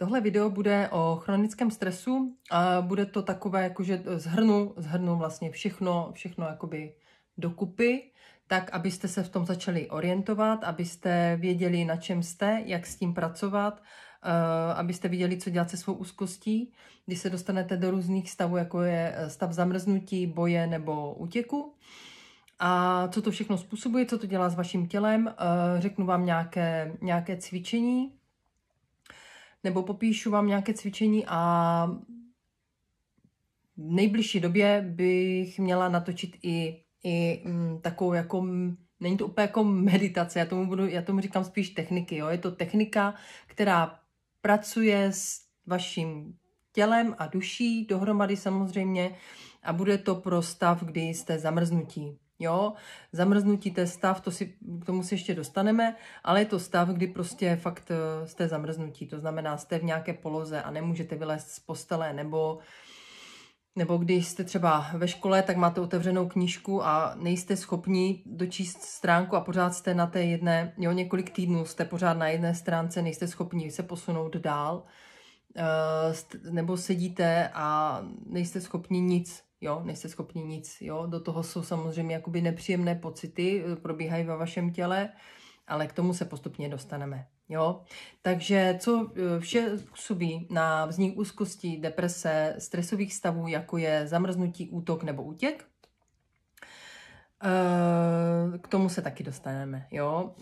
Tohle video bude o chronickém stresu a bude to takové, jakože zhrnu vlastně všechno jakoby dokupy, tak abyste se v tom začali orientovat, abyste věděli, na čem jste, jak s tím pracovat, abyste viděli, co dělat se svou úzkostí, když se dostanete do různých stavů, jako je stav zamrznutí, boje nebo útěku. A co to všechno způsobuje, co to dělá s vaším tělem, řeknu vám nějaké cvičení, nebo popíšu vám nějaké cvičení a v nejbližší době bych měla natočit i takovou jako, není to úplně jako meditace, já tomu říkám spíš techniky, jo? Je to technika, která pracuje s vaším tělem a duší dohromady samozřejmě a bude to pro stav, kdy jste zamrznutí. Jo, zamrznutí, to je stav, k tomu se ještě dostaneme, ale je to stav, kdy prostě fakt jste zamrznutí, to znamená, jste v nějaké poloze a nemůžete vylézt z postele, nebo když jste třeba ve škole, tak máte otevřenou knížku a nejste schopni dočíst stránku a pořád jste na té jedné, jo, několik týdnů jste pořád na jedné stránce, nejste schopni se posunout dál, nebo sedíte a nejste schopni nic. Jo, nejste schopni nic, jo, do toho jsou samozřejmě jakoby nepříjemné pocity, probíhají ve vašem těle, ale k tomu se postupně dostaneme, jo. Takže co vše působí na vznik úzkosti, deprese, stresových stavů, jako je zamrznutí, útok nebo útěk, k tomu se taky dostaneme, jo.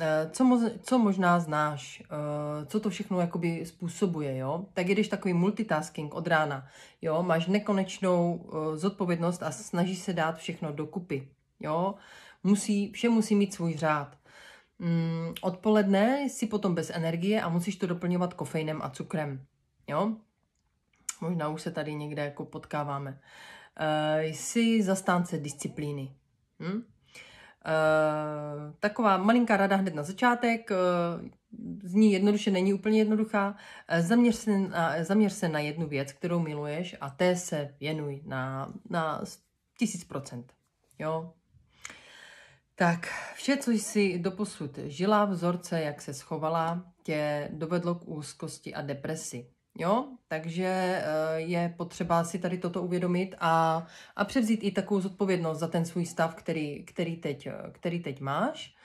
Co možná znáš, co to všechno jakoby způsobuje, jo. Tak jdeš takový multitasking od rána, jo. Máš nekonečnou zodpovědnost a snažíš se dát všechno dokupy, jo. Vše musí mít svůj řád. Odpoledne jsi potom bez energie a musíš to doplňovat kofeinem a cukrem, jo. Možná už se tady někde jako potkáváme. Jsi zastánce disciplíny. Taková malinká rada hned na začátek, zní jednoduše, není úplně jednoduchá. Zaměř se na jednu věc, kterou miluješ a té se věnuj na 1000%. Jo? Tak, vše, co jsi doposud žila, vzorce, jak se schovala, tě dovedlo k úzkosti a depresi. Jo, takže je potřeba si tady toto uvědomit a převzít i takovou zodpovědnost za ten svůj stav, který teď máš,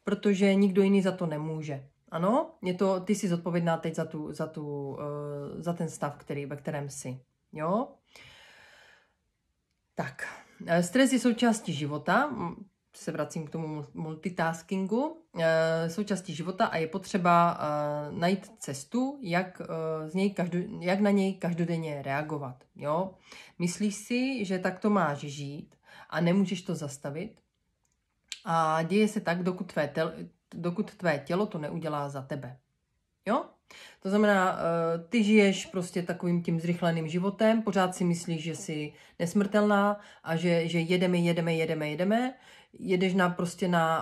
protože nikdo jiný za to nemůže. Ano, ty jsi zodpovědná teď za ten stav, ve kterém jsi. Jo? Tak, stres je součástí života, se vracím k tomu multitaskingu, součástí života a je potřeba najít cestu, jak na něj každodenně reagovat. Jo? Myslíš si, že tak to máš žít a nemůžeš to zastavit? A děje se tak, dokud tvé tělo to neudělá za tebe. Jo? To znamená, ty žiješ prostě takovým tím zrychleným životem, pořád si myslíš, že jsi nesmrtelná a že jedeme, jedeš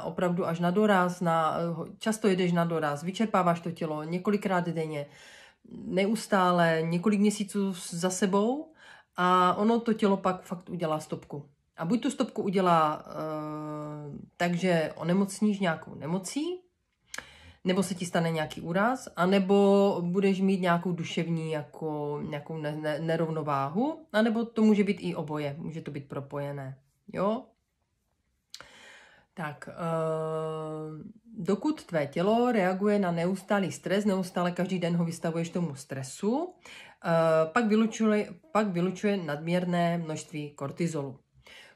opravdu až na doraz, často jedeš na doraz, vyčerpáváš to tělo několikrát denně, neustále, několik měsíců za sebou a ono to tělo pak fakt udělá stopku. A buď tu stopku udělá takže onemocníš nějakou nemocí, nebo se ti stane nějaký úraz, anebo budeš mít nějakou duševní nějakou nerovnováhu, anebo to může být i oboje, může to být propojené. Jo? Tak, dokud tvé tělo reaguje na neustálý stres, neustále každý den ho vystavuješ tomu stresu, pak vylučuje nadměrné množství kortizolu.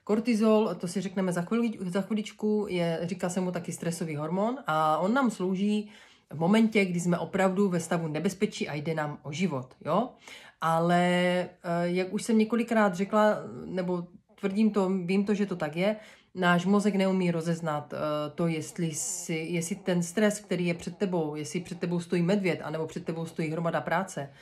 Kortizol, to si řekneme za chviličku, říká se mu taky stresový hormon a on nám slouží v momentě, kdy jsme opravdu ve stavu nebezpečí a jde nám o život. Jo? Ale jak už jsem několikrát řekla, nebo vím to, že to tak je, náš mozek neumí rozeznat to, jestli ten stres, který je před tebou, jestli před tebou stojí medvěd, anebo před tebou stojí hromada práce,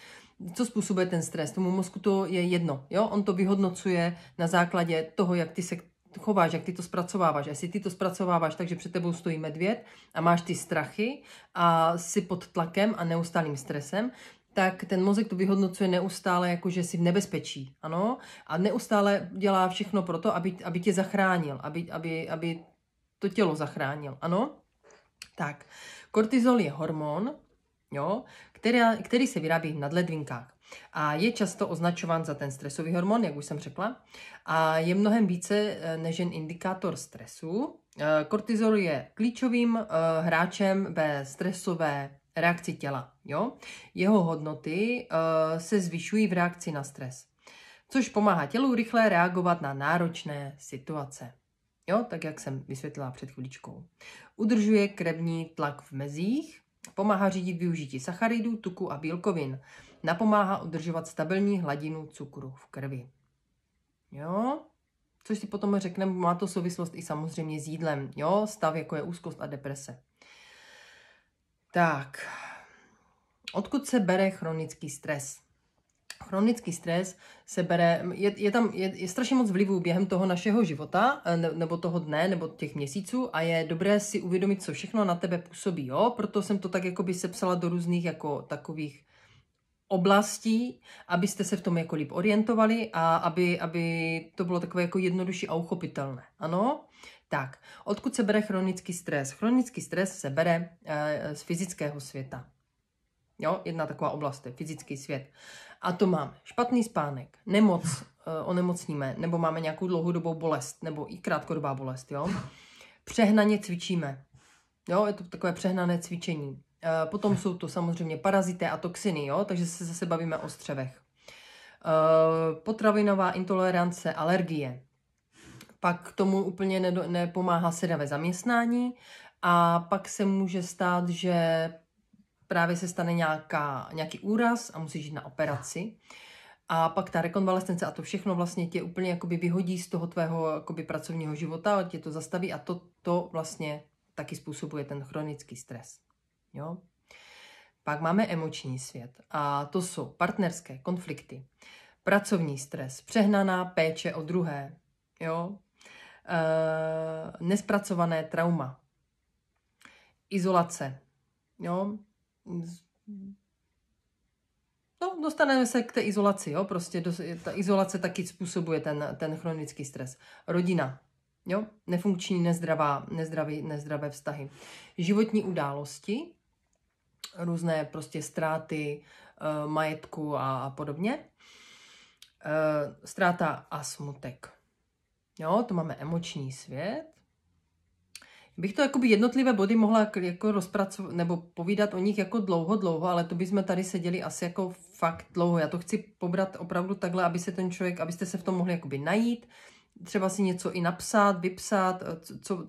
co způsobuje ten stres. Tomu mozku to je jedno. Jo? On to vyhodnocuje na základě toho, jak ty se chováš, jak ty to zpracováváš. Jestli ty to zpracováváš, takže před tebou stojí medvěd a máš ty strachy a jsi pod tlakem a neustálým stresem, tak ten mozek to vyhodnocuje neustále, jako že jsi v nebezpečí. Ano? A neustále dělá všechno pro to, aby tě zachránil, aby to tělo zachránil. Ano? Tak, kortizol je hormon, jo, který se vyrábí v nadledvinkách. A je často označován za ten stresový hormon, jak už jsem řekla, a je mnohem více než jen indikátor stresu. Kortizol je klíčovým hráčem ve stresové reakci těla. Jo? Jeho hodnoty se zvyšují v reakci na stres, což pomáhá tělu rychle reagovat na náročné situace. Jo? Tak, jak jsem vysvětlila před chvíličkou. Udržuje krevní tlak v mezích, pomáhá řídit využití sacharidů, tuku a bílkovin. Napomáhá udržovat stabilní hladinu cukru v krvi. Jo? Což si potom řekneme, má to souvislost i samozřejmě s jídlem. Jo? Stav, jako je úzkost a deprese. Tak, odkud se bere chronický stres? Chronický stres se bere, je strašně moc vlivů během toho našeho života, nebo toho dne, nebo těch měsíců a je dobré si uvědomit, co všechno na tebe působí. Jo? Proto jsem to tak jakoby sepsala do různých jako takových oblastí, abyste se v tom jako líp orientovali a aby to bylo takové jako jednodušší a uchopitelné. Ano? Tak, odkud se bere chronický stres? Chronický stres se bere z fyzického světa. Jo, jedna taková oblast je fyzický svět. A to máme špatný spánek, nemoc, onemocníme, nebo máme nějakou dlouhodobou bolest, nebo i krátkodobá bolest. Jo? Přehnaně cvičíme. Jo, je to takové přehnané cvičení. Potom jsou to samozřejmě parazité a toxiny, jo? Takže se zase bavíme o střevech. Potravinová intolerance, alergie. Pak k tomu úplně nepomáhá sedavé zaměstnání a pak se může stát, že právě se stane nějaký úraz a musíš jít na operaci. A pak ta rekonvalescence a to všechno vlastně tě úplně jakoby vyhodí z toho tvého jakoby pracovního života, tě to zastaví a to vlastně taky způsobuje ten chronický stres. Jo? Pak máme emoční svět a to jsou partnerské konflikty, pracovní stres, přehnaná péče o druhé, jo? Nespracované trauma, izolace. Jo? No, dostaneme se k té izolaci, jo? Prostě ta izolace taky způsobuje ten chronický stres. Rodina, jo? Nefunkční, nezdravé vztahy. Životní události, různé prostě ztráty majetku a podobně. Ztráta a smutek. Jo, to máme emoční svět. Bych to jakoby jednotlivé body mohla jako rozpracovat nebo povídat o nich jako dlouho, ale to bychom tady seděli asi jako fakt dlouho. Já to chci pobrat opravdu takhle, aby se ten člověk, abyste se v tom mohli jakoby najít, třeba si něco i napsat, vypsat,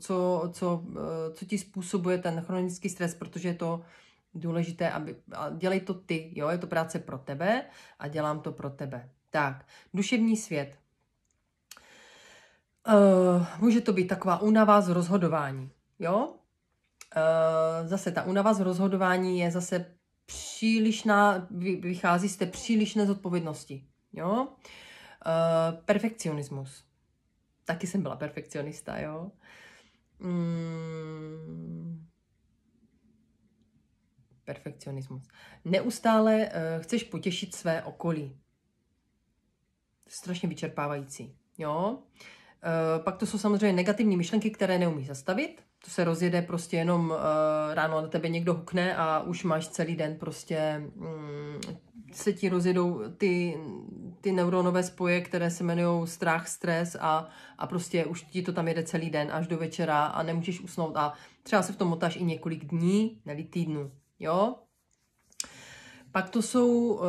co ti způsobuje ten chronický stres, protože je to důležité, a dělej to ty, jo, je to práce pro tebe a dělám to pro tebe. Tak, duševní svět. Může to být taková únava z rozhodování, jo? Zase ta únava z rozhodování je zase přílišná, vychází z té přílišné zodpovědnosti, jo? Perfekcionismus. Taky jsem byla perfekcionista, jo? Perfekcionismus. Neustále chceš potěšit své okolí. Strašně vyčerpávající, jo? Pak to jsou samozřejmě negativní myšlenky, které neumíš zastavit. To se rozjede prostě jenom ráno na tebe někdo hukne a už máš celý den prostě se ti rozjedou ty neuronové spoje, které se jmenují strach, stres a prostě už ti to tam jede celý den až do večera a nemůžeš usnout a třeba se v tom motáš i několik dní, nebo týdnů, jo? Pak to jsou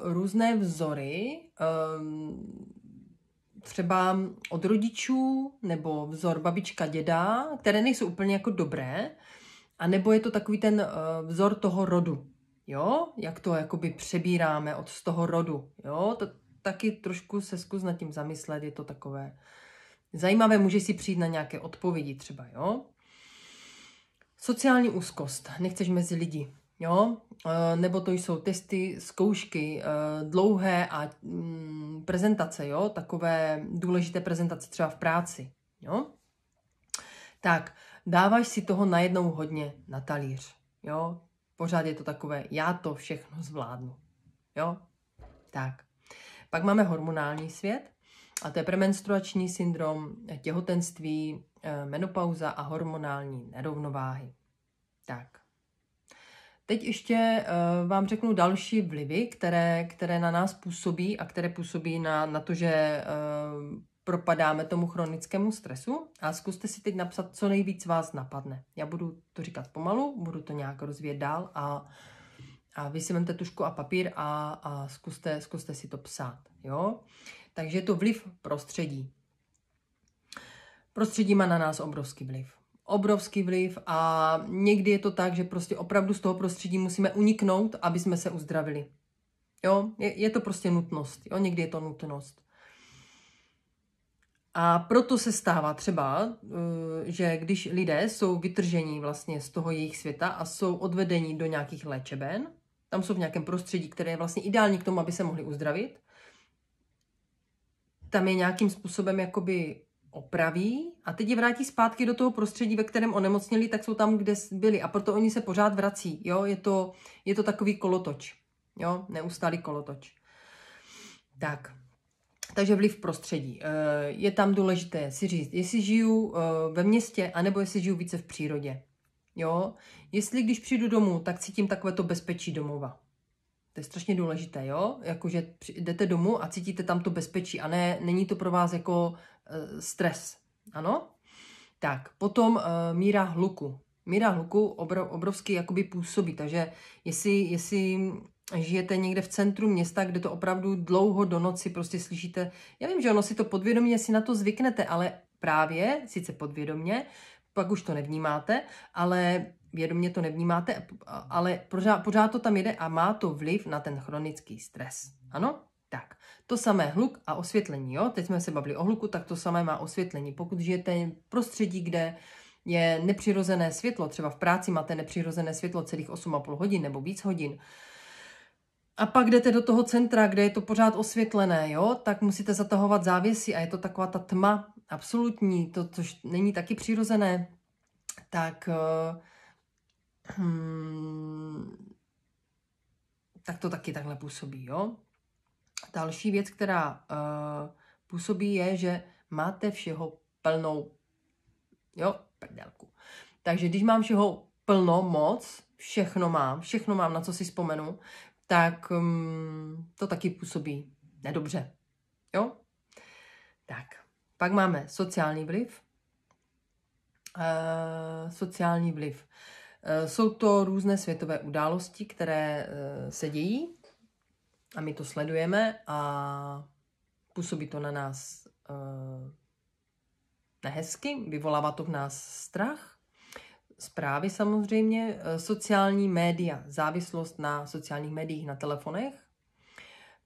různé vzory, třeba od rodičů, nebo vzor babička, děda, které nejsou úplně jako dobré, a nebo je to takový ten vzor toho rodu, jo, jak to jakoby přebíráme z toho rodu, jo, to taky trošku se zkus nad tím zamyslet, je to takové zajímavé, můžeš si přijít na nějaké odpovědi třeba, jo. Sociální úzkost, nechceš mezi lidi, jo, nebo to jsou testy, zkoušky, dlouhé a prezentace, jo, takové důležité prezentace třeba v práci, jo. Tak, dáváš si toho najednou hodně na talíř, jo, pořád je to takové, já to všechno zvládnu, jo, tak. Pak máme hormonální svět a to je premenstruační syndrom, těhotenství, menopauza a hormonální nerovnováhy. Tak. Teď ještě vám řeknu další vlivy, které na nás působí a které působí na to, že propadáme tomu chronickému stresu. A zkuste si teď napsat, co nejvíc vás napadne. Já budu to říkat pomalu, budu to nějak rozvíjet dál a vy si vemte tužku a papír a zkuste si to psát. Jo? Takže je to vliv prostředí. Prostředí má na nás obrovský vliv. Obrovský vliv a někdy je to tak, že prostě opravdu z toho prostředí musíme uniknout, aby jsme se uzdravili. Jo? Je to prostě nutnost. Jo? Někdy je to nutnost. A proto se stává třeba, že když lidé jsou vytržení vlastně z toho jejich světa a jsou odvedeni do nějakých léčeben, tam jsou v nějakém prostředí, které je vlastně ideální k tomu, aby se mohli uzdravit, tam je nějakým způsobem jakoby opraví a teď je vrátí zpátky do toho prostředí, ve kterém onemocněli, tak jsou tam, kde byli a proto oni se pořád vrací. Jo? Je to takový kolotoč. Jo? Neustálý kolotoč. Tak. Takže vliv prostředí. Je tam důležité si říct, jestli žiju ve městě, anebo jestli žiju více v přírodě. Jo? Jestli když přijdu domů, tak cítím takovéto bezpečí domova. To je strašně důležité, jo? Jakože jdete domů a cítíte tam to bezpečí a není to pro vás jako stres. Ano? Tak, potom míra hluku. Míra hluku obrovský jakoby působí, takže jestli žijete někde v centru města, kde to opravdu dlouho do noci prostě slyšíte, já vím, že ono si to podvědomě si na to zvyknete, ale právě, sice podvědomě, pak už to nevnímáte, ale vědomě to nevnímáte, ale pořád to tam jede a má to vliv na ten chronický stres. Ano? Tak, to samé hluk a osvětlení, jo? Teď jsme se bavili o hluku, tak to samé má osvětlení. Pokud žijete v prostředí, kde je nepřirozené světlo, třeba v práci máte nepřirozené světlo celých 8,5 hodin nebo víc hodin, a pak jdete do toho centra, kde je to pořád osvětlené, jo? Tak musíte zatahovat závěsy a je to taková ta tma absolutní, což není taky přirozené, tak to taky takhle působí, jo? Další věc, která působí, je, že máte všeho plnou, jo, prdelku. Takže když mám všeho plno, moc, všechno mám, na co si vzpomenu, tak to taky působí nedobře, jo? Tak, pak máme sociální vliv. Jsou to různé světové události, které se dějí a my to sledujeme a působí to na nás nehezky, vyvolává to v nás strach, zprávy samozřejmě, sociální média, závislost na sociálních médiích, na telefonech,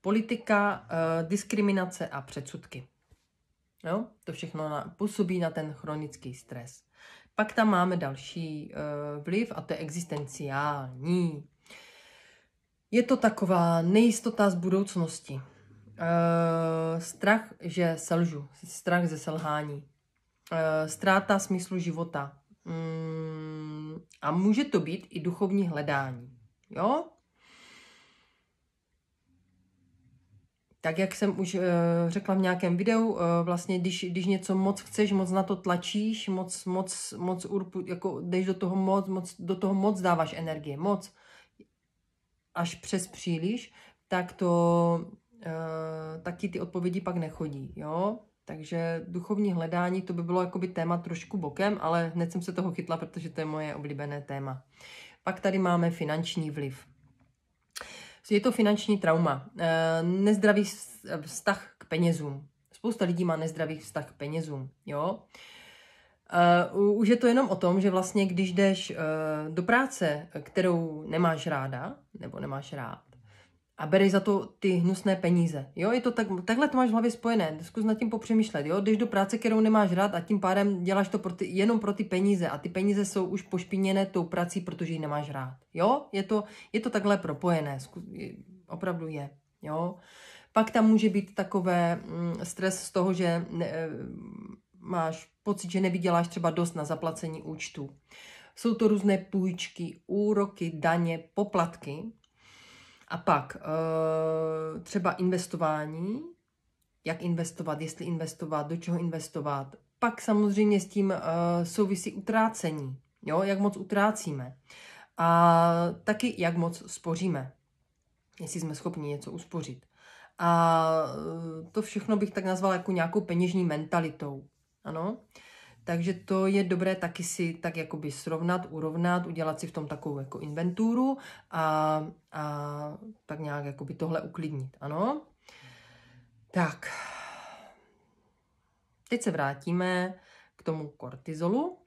politika, diskriminace a předsudky. Jo? To všechno působí na ten chronický stres. Pak tam máme další vliv a to je existenciální. Je to taková nejistota z budoucnosti. Strach, že selžu. Strach ze selhání. Ztráta smyslu života. A může to být i duchovní hledání. Jo? Tak jak jsem už řekla v nějakém videu, vlastně když něco moc chceš, moc na to tlačíš, jako jdeš do toho moc dáváš energie, moc až přes příliš, tak taky ty odpovědi pak nechodí, jo? Takže duchovní hledání, to by bylo jakoby téma trošku bokem, ale hned jsem se toho chytla, protože to je moje oblíbené téma. Pak tady máme finanční vliv. Je to finanční trauma, nezdravý vztah k penězům. Spousta lidí má nezdravý vztah k penězům, jo? Už je to jenom o tom, že vlastně když jdeš do práce, kterou nemáš ráda, nebo nemáš rád, a bereš za to ty hnusné peníze, jo? Je to takhle to máš v hlavě spojené, zkus nad tím popřemýšlet, jo? Jdeš do práce, kterou nemáš rád a tím pádem děláš to jenom pro ty peníze a ty peníze jsou už pošpiněné tou prací, protože ji nemáš rád, jo? Je to takhle propojené, opravdu je, jo? Pak tam může být takové stres z toho, že máš pocit, že nevyděláš třeba dost na zaplacení účtu. Jsou to různé půjčky, úroky, daně, poplatky. A pak třeba investování, jak investovat, jestli investovat, do čeho investovat. Pak samozřejmě s tím souvisí utrácení, jo? Jak moc utrácíme. A taky, jak moc spoříme, jestli jsme schopni něco uspořit. A to všechno bych tak nazvala jako nějakou peněžní mentalitou. Ano? Takže to je dobré taky si tak jakoby srovnat, urovnat, udělat si v tom takovou jako inventuru a tak nějak jakoby tohle uklidnit. Ano? Tak. Teď se vrátíme k tomu kortizolu.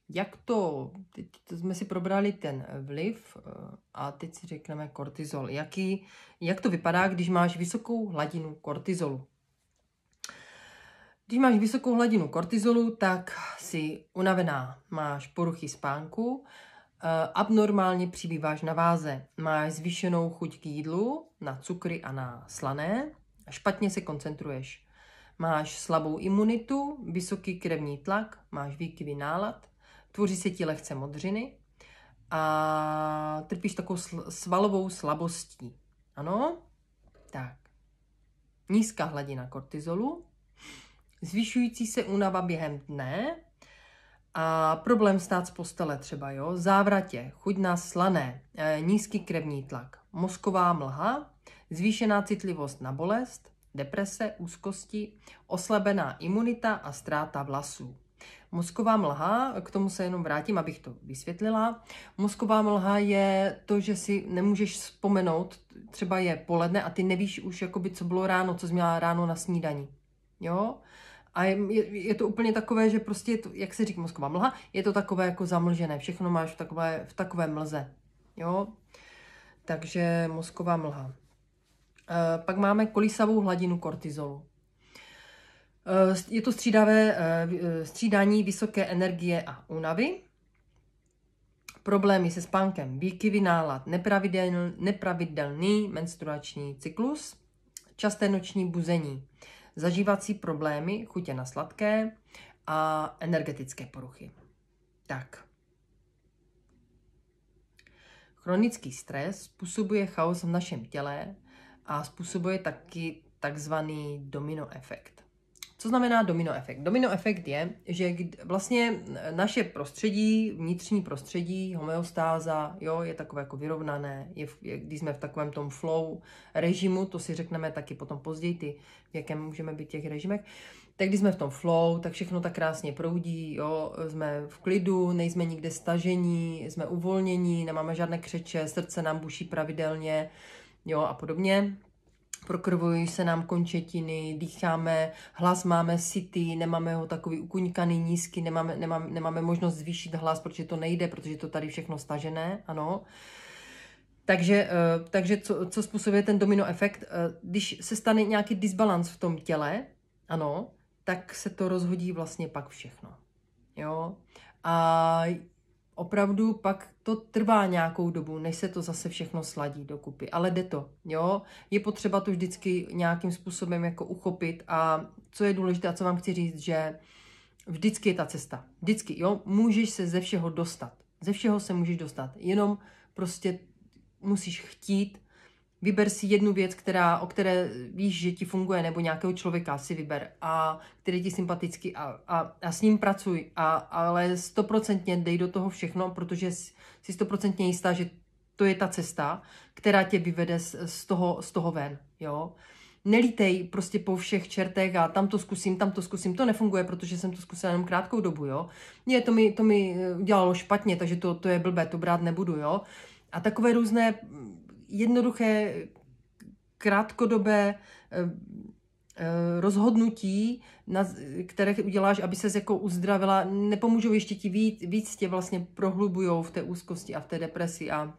Jak to, teď jsme si probrali ten vliv a teď si řekneme kortizol. Jak to vypadá, když máš vysokou hladinu kortizolu? Když máš vysokou hladinu kortizolu, tak jsi unavená, máš poruchy spánku, abnormálně přibýváš na váze, máš zvýšenou chuť k jídlu, na cukry a na slané, špatně se koncentruješ, máš slabou imunitu, vysoký krevní tlak, máš výkyvy nálad, tvoří se ti lehce modřiny a trpíš takovou svalovou slabostí. Ano? Tak. Nízká hladina kortizolu, zvyšující se únava během dne a problém stát z postele třeba, jo? Závratě, chuť na slané, nízký krevní tlak, mozková mlha, zvýšená citlivost na bolest, deprese, úzkosti, oslabená imunita a ztráta vlasů. Mozková mlha, k tomu se jenom vrátím, abych to vysvětlila. Mozková mlha je to, že si nemůžeš vzpomenout, třeba je poledne a ty nevíš už, jakoby, co bylo ráno, co jsi měla ráno na snídani. Jo? A je to úplně takové, že prostě, je to, jak se říká mozková mlha, je to takové jako zamlžené, všechno máš v takové mlze. Jo? Takže mozková mlha. Pak máme kolísavou hladinu kortizolu. Je to střídání vysoké energie a únavy, problémy se spánkem, výkyvy nálad, nepravidelný menstruační cyklus, časté noční buzení, zažívací problémy, chutě na sladké a energetické poruchy. Tak. Chronický stres způsobuje chaos v našem těle a způsobuje taky takzvaný domino efekt. Co znamená domino efekt? Domino efekt je, že vlastně naše prostředí, vnitřní prostředí, homeostáza, jo, je takové jako vyrovnané, když jsme v takovém tom flow režimu, to si řekneme taky potom později, v jakém můžeme být těch režimech, tak když jsme v tom flow, tak všechno tak krásně proudí, jo, jsme v klidu, nejsme nikde stažení, jsme uvolnění, nemáme žádné křeče, srdce nám buší pravidelně, jo, a podobně. Prokrvují se nám končetiny, dýcháme, hlas máme sytý, nemáme ho takový ukuňkaný, nízký, nemáme možnost zvýšit hlas, protože to nejde, protože to tady všechno stažené, ano. Takže co způsobuje ten domino efekt? Když se stane nějaký disbalans v tom těle, ano, tak se to rozhodí vlastně pak všechno. Jo? A opravdu pak to trvá nějakou dobu, než se to zase všechno sladí dokupy, ale jde to, jo. Je potřeba to vždycky nějakým způsobem jako uchopit a co je důležité a co vám chci říct, že vždycky je ta cesta, vždycky, jo, můžeš se ze všeho dostat, ze všeho se můžeš dostat, jenom prostě musíš chtít, vyber si jednu věc, o které víš, že ti funguje, nebo nějakého člověka si vyber, a který ti sympatický a s ním pracuj, ale 100% dej do toho všechno, protože jsi 100% jistá, že to je ta cesta, která tě vyvede z toho ven, jo. Nelítej prostě po všech čertech a tam to zkusím, to nefunguje, protože jsem to zkusila jenom krátkou dobu, jo. Nie, to mi udělalo špatně, takže to je blbé, to brát nebudu, jo. A takové různé jednoduché, krátkodobé rozhodnutí, které uděláš, aby ses jako uzdravila, nepomůžou, ještě ti víc tě vlastně prohlubujou v té úzkosti a v té depresi a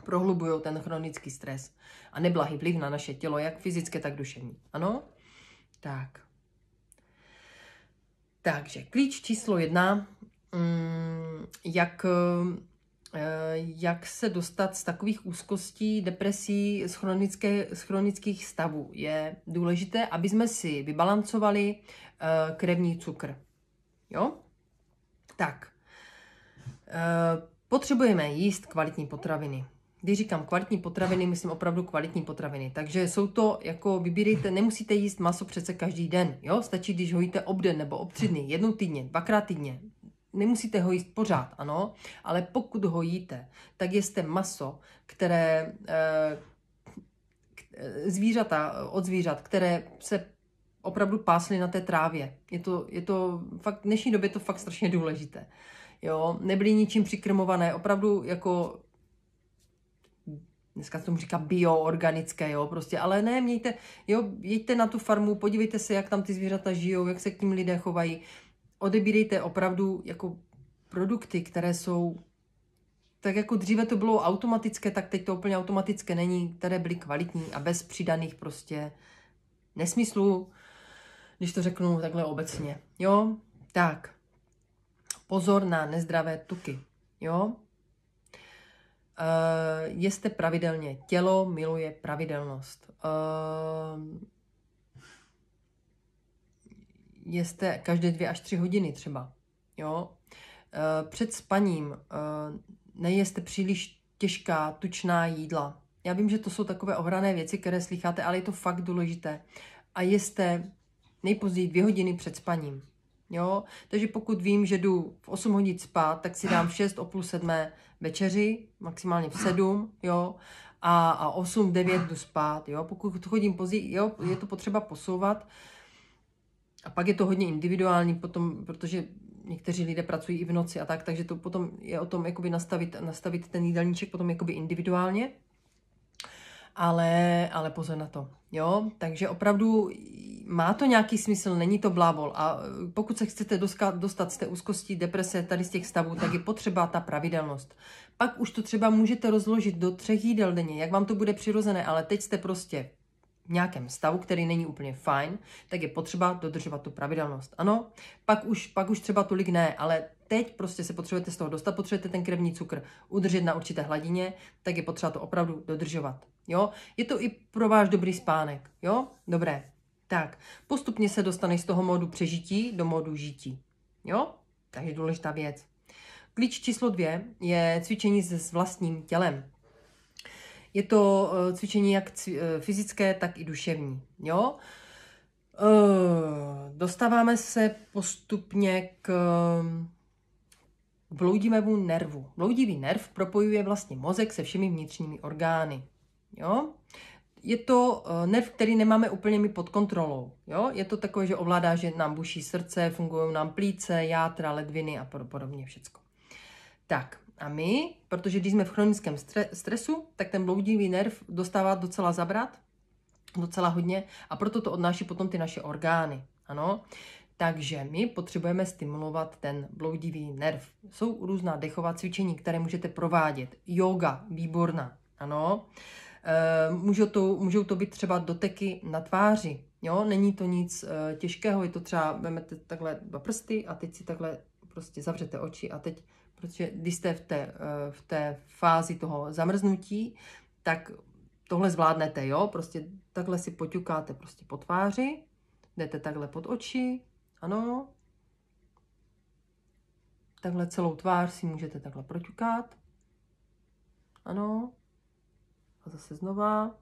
prohlubujou ten chronický stres a neblahý vliv na naše tělo, jak fyzické, tak duševní. Ano? Tak. Takže klíč číslo 1, jak se dostat z takových úzkostí, depresí, z chronických stavů. Je důležité, aby jsme si vybalancovali krevní cukr. Jo? Tak. Potřebujeme jíst kvalitní potraviny. Když říkám kvalitní potraviny, myslím opravdu kvalitní potraviny. Takže jsou to, jako vybírejte, nemusíte jíst maso přece každý den. Jo? Stačí, když ho jíte obden nebo ob 3 dny, jednou týdně, 2krát týdně. nemusíte ho jíst pořád, ano, ale pokud ho jíte, tak jeste maso, které od zvířat, které se opravdu pásly na té trávě. Je to fakt, v dnešní době je to fakt strašně důležité. Jo, nebyly ničím přikrmované, opravdu jako, dneska se tomu říká bioorganické, jo, prostě, ale ne, jeďte na tu farmu, podívejte se, jak tam ty zvířata žijou, jak se k tím lidé chovají, odebírejte opravdu jako produkty, které jsou, tak jako dříve to bylo automatické, tak teď to úplně automatické není, které byly kvalitní a bez přidaných prostě nesmyslů, když to řeknu takhle obecně, jo, tak, pozor na nezdravé tuky, jo. Jeste pravidelně. Tělo miluje pravidelnost. Jeste každé 2 až 3 hodiny třeba. Jo? Před spaním nejeste příliš těžká, tučná jídla. Já vím, že to jsou takové ohrané věci, které slycháte, ale je to fakt důležité. A jeste nejpozději 2 hodiny před spaním. Jo? Takže pokud vím, že jdu v 8 hodin spát, tak si dám v 6, o půl 7 večeři, maximálně v 7, jo? A 8, 9 jdu spát. Jo? Pokud chodím později, jo? Je to potřeba posouvat. A pak je to hodně individuální potom, protože někteří lidé pracují i v noci a tak, takže to potom je o tom jakoby nastavit ten jídelníček potom jakoby individuálně. Ale pozor na to, jo, takže opravdu má to nějaký smysl, není to blábol a pokud se chcete dostat z té úzkosti, deprese, tady z těch stavů, tak je potřeba ta pravidelnost. Pak už to třeba můžete rozložit do 3 jídel denně, jak vám to bude přirozené, ale teď jste prostě v nějakém stavu, který není úplně fajn, tak je potřeba dodržovat tu pravidelnost. Ano, pak už třeba tolik ne, ale teď prostě se potřebujete z toho dostat, potřebujete ten krevní cukr udržet na určité hladině, tak je potřeba to opravdu dodržovat. Jo? Je to i pro váš dobrý spánek. Jo? Dobré. Tak, postupně se dostaneš z toho módu přežití do módu žití. Jo? Takže důležitá věc. Klíč číslo 2 je cvičení s vlastním tělem. Je to cvičení jak fyzické, tak i duševní. Jo? Dostáváme se postupně k bloudivému nervu. Bloudivý nerv propojuje vlastně mozek se všemi vnitřními orgány. Jo? Je to nerv, který nemáme úplně my pod kontrolou. Jo? Je to takové, že ovládá, že nám buší srdce, fungují nám plíce, játra, ledviny a podobně všecko. Tak a my, protože když jsme v chronickém stresu, tak ten bloudivý nerv dostává docela zabrat, docela hodně a proto to odnáší potom ty naše orgány. Ano? Takže my potřebujeme stimulovat ten bloudivý nerv. Jsou různá dechová cvičení, které můžete provádět. Yoga, výborná. Ano. Můžou to být třeba doteky na tváři. Jo? Není to nic těžkého, je to třeba, vezmete takhle 2 prsty a teď si takhle prostě zavřete oči a teď, protože když jste v té fázi toho zamrznutí, tak tohle zvládnete, jo? Prostě takhle si poťukáte prostě po tváři, jdete takhle pod oči, ano. Takhle celou tvář si můžete takhle proťukat. Ano. A zase znova.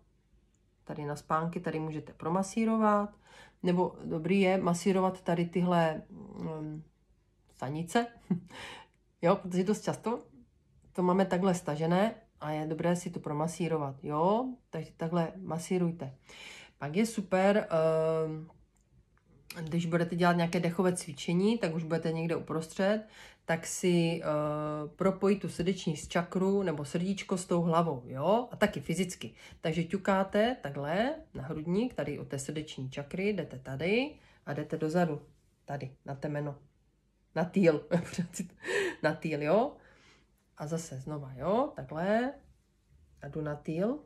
Tady na spánky, tady můžete promasírovat. Nebo dobrý je masírovat tady tyhle stanice. Jo, protože dost často to máme takhle stažené a je dobré si to promasírovat. Jo, takže takhle masírujte. Pak je super, když budete dělat nějaké dechové cvičení, tak už budete někde uprostřed, tak si propojit tu srdeční čakru nebo srdíčko s tou hlavou, jo? A taky fyzicky. Takže ťukáte takhle na hrudník, tady od té srdeční čakry, jdete tady a jdete dozadu, tady, na temeno, na týl, na týl, jo? A zase znova, jo? Takhle a jdu na týl.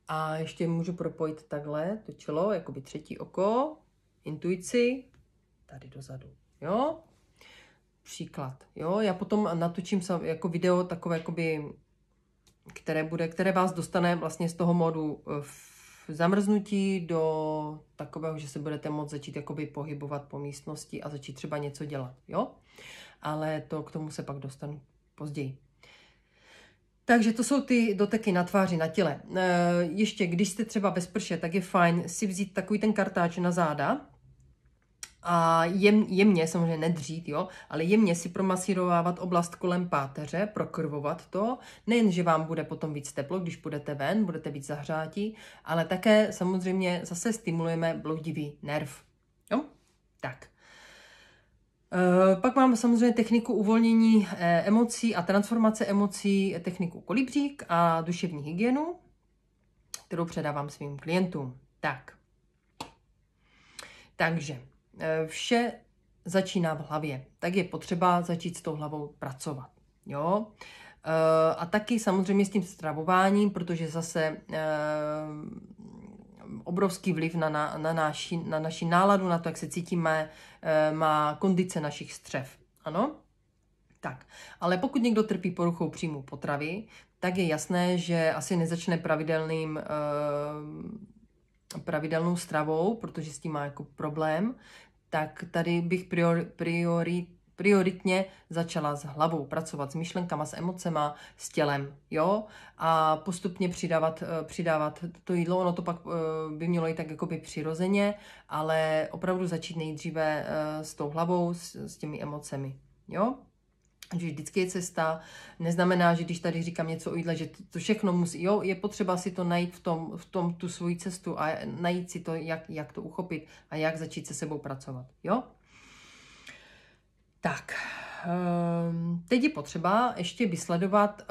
A ještě můžu propojit takhle to čelo, jakoby třetí oko, intuici, tady dozadu, jo? Příklad, jo? Já potom natočím jako video takové, jakoby, které vás dostane vlastně z toho modu v zamrznutí do takového, že se budete moct začít jakoby pohybovat po místnosti a začít třeba něco dělat, jo? Ale k tomu se pak dostanu později. Takže to jsou ty doteky na tváři, na těle. Ještě, když jste třeba bez prše, tak je fajn si vzít takový ten kartáč na záda a jemně, samozřejmě nedřít, jo, ale jemně si promasírovávat oblast kolem páteře, prokrvovat to. Nejen, že vám bude potom víc teplo, když půjdete ven, budete víc zahřátí, ale také samozřejmě zase stimulujeme bloudivý nerv. Jo? Tak. Pak máme samozřejmě techniku uvolnění emocí a transformace emocí, techniku kolibřík a duševní hygienu, kterou předávám svým klientům. Tak. Takže vše začíná v hlavě. Tak je potřeba začít s tou hlavou pracovat. Jo? A taky samozřejmě s tím stravováním, protože zase obrovský vliv na naši náladu, na to, jak se cítíme, má kondice našich střev. Ano? Tak. Ale pokud někdo trpí poruchou příjmu potravy, tak je jasné, že asi nezačne pravidelnou stravou, protože s tím má jako problém, tak tady bych prioritně začala s hlavou, pracovat s myšlenkama, s emocema, s tělem, jo, a postupně přidávat to jídlo, ono to pak by mělo jít tak jakoby přirozeně, ale opravdu začít nejdříve s tou hlavou, s těmi emocemi, jo. Že vždycky je cesta, neznamená, že když tady říkám něco o jídle, že to všechno musí, jo, je potřeba si to najít v tom tu svoji cestu a najít si to, jak to uchopit a jak začít se sebou pracovat, jo. Tak, teď je potřeba ještě vysledovat